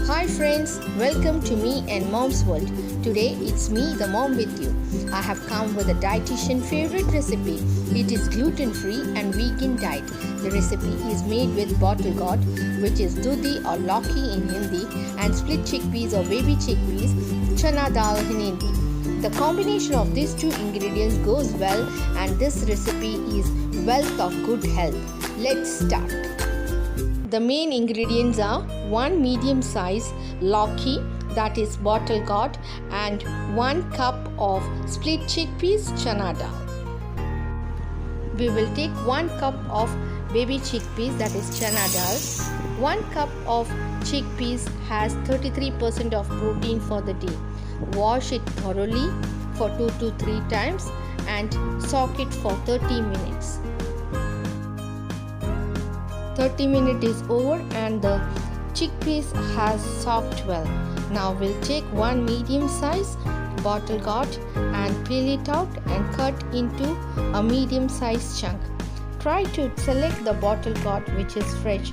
Hi friends, welcome to me and Mom's World. Today it's me, the mom with you. I have come with a dietitian favorite recipe. It is gluten-free and vegan diet. The recipe is made with bottle gourd, which is dudhi or lauki in Hindi, and split chickpeas or baby chickpeas, chana dal in Hindi. The combination of these two ingredients goes well, and this recipe is wealth of good health. Let's start. The main ingredients are 1 medium size lauki, that is bottle gourd, and 1 cup of split chickpeas chana dal. We will take 1 cup of baby chickpeas, that is chana dal. 1 cup of chickpeas has 33% of protein for the day. Wash it thoroughly for 2 to 3 times and soak it for 30 minutes. 30 minutes is over and the chickpeas has soaked well. Now we'll take 1 medium size bottle gourd and peel it out and cut into a medium size chunk. Try to select the bottle gourd which is fresh,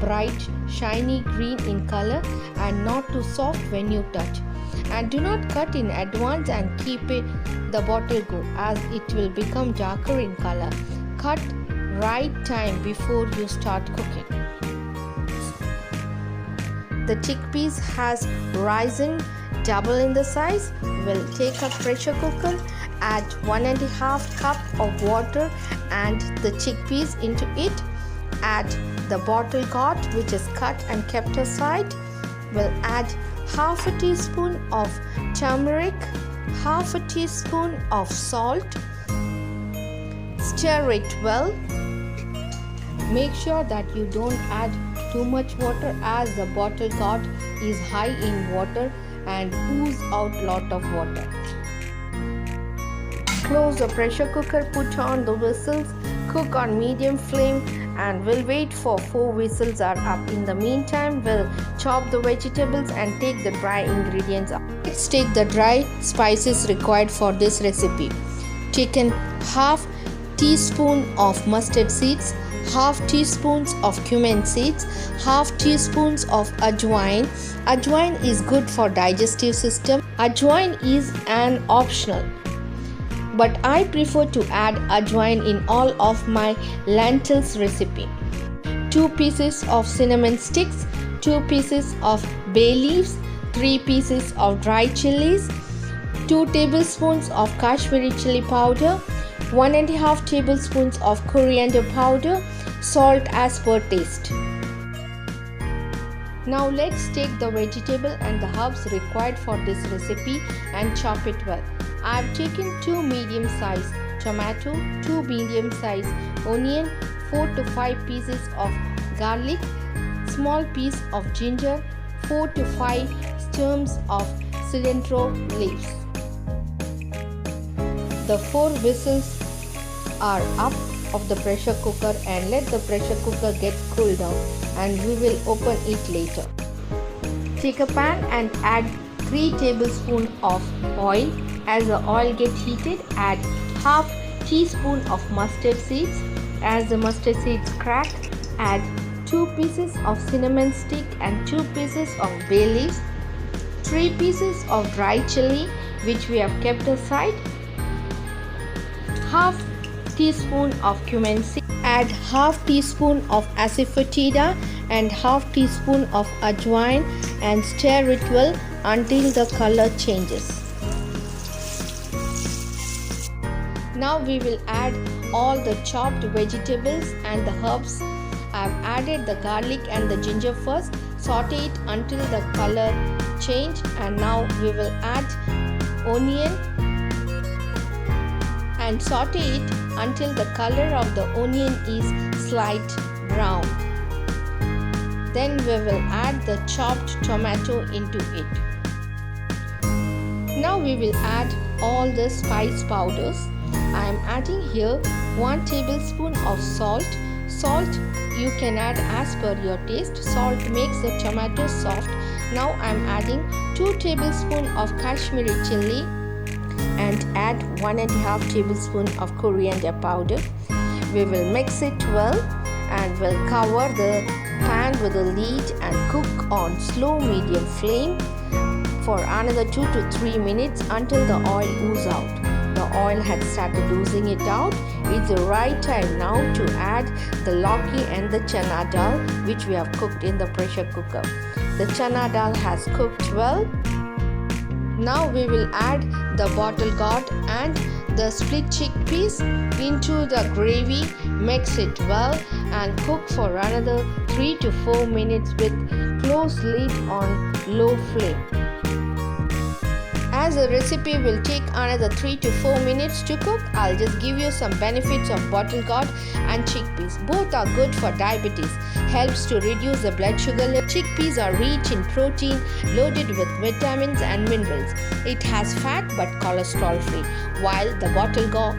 bright, shiny green in color and not too soft when you touch. And do not cut in advance and keep the bottle gourd as it will become darker in color. Cut right time before you start cooking. The chickpeas has risen double in the size. We'll take a pressure cooker, add 1.5 cup of water and the chickpeas into it. Add the bottle gourd which is cut and kept aside. We'll add half a teaspoon of turmeric, half a teaspoon of salt. Stir it well. Make sure that you don't add too much water as the bottle gourd is high in water and ooze out lot of water. Close the pressure cooker, put on the whistles, cook on medium flame and we'll wait for 4 whistles are up. In the meantime, we'll chop the vegetables and take the dry ingredients up. Let's take the dry spices required for this recipe. Taken half teaspoon of mustard seeds, half teaspoons of cumin seeds, half teaspoons of ajwain. Ajwain is good for digestive system. Ajwain is an optional, but I prefer to add ajwain in all of my lentils recipe. 2 pieces of cinnamon sticks, 2 pieces of bay leaves, 3 pieces of dry chilies, 2 tablespoons of Kashmiri chili powder, 1.5 tablespoons of coriander powder, salt as per taste. Now let's take the vegetable and the herbs required for this recipe and chop it well. I have taken 2 medium size tomato, 2 medium size onion, 4 to 5 pieces of garlic, small piece of ginger, 4 to 5 stems of cilantro leaves. The 4 whistles are up of the pressure cooker and let the pressure cooker get cooled down and we will open it later. Take a pan and add 3 tablespoons of oil. As the oil gets heated, add half teaspoon of mustard seeds. As the mustard seeds crack, add 2 pieces of cinnamon stick and 2 pieces of bay leaves, 3 pieces of dry chili which we have kept aside, half teaspoon of cumin seed, add half teaspoon of asafoetida and half teaspoon of ajwain and stir it well until the color changes. Now we will add all the chopped vegetables and the herbs. I have added the garlic and the ginger first. Saute it until the color change and now we will add onion and saute it until the color of the onion is slight brown. Then we will add the chopped tomato into it. Now we will add all the spice powders. I am adding here 1 tablespoon of salt. Salt you can add as per your taste. Salt makes the tomato soft. Now I am adding 2 tablespoons of Kashmiri chili and add 1.5 tablespoon of coriander powder. We will mix it well and will cover the pan with a lid and cook on slow medium flame for another 2 to 3 minutes until the oil oozes out. The oil had started oozing it out. It's the right time now to add the lauki and the chana dal which we have cooked in the pressure cooker. The chana dal has cooked well. Now we will add the bottle gourd and the split chickpeas into the gravy. Mix it well and cook for another 3 to 4 minutes with closed lid on low flame. As the recipe will take another 3 to 4 minutes to cook, I'll just give you some benefits of bottle gourd and chickpeas. Both are good for diabetes, helps to reduce the blood sugar level. Chickpeas are rich in protein, loaded with vitamins and minerals. It has fat but cholesterol free, while the bottle gourd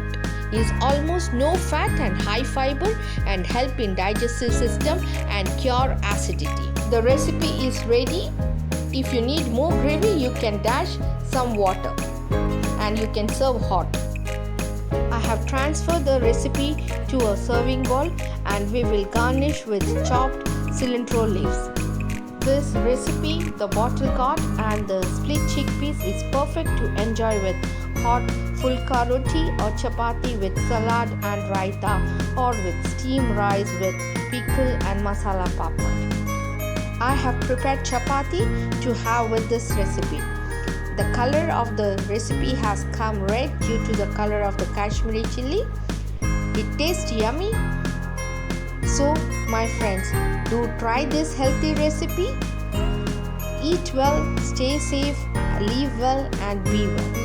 is almost no fat and high fiber and help in digestive system and cure acidity. The recipe is ready. If you need more gravy, you can dash some water and you can serve hot. I have transferred the recipe to a serving bowl and we will garnish with chopped cilantro leaves. This recipe, the bottle gourd and the split chickpeas, is perfect to enjoy with hot fulka roti or chapati with salad and raita, or with steamed rice with pickle and masala papad. I have prepared chapati to have with this recipe. The color of the recipe has come red due to the color of the Kashmiri chili. It tastes yummy. So my friends, do try this healthy recipe. Eat well, stay safe, live well and be well.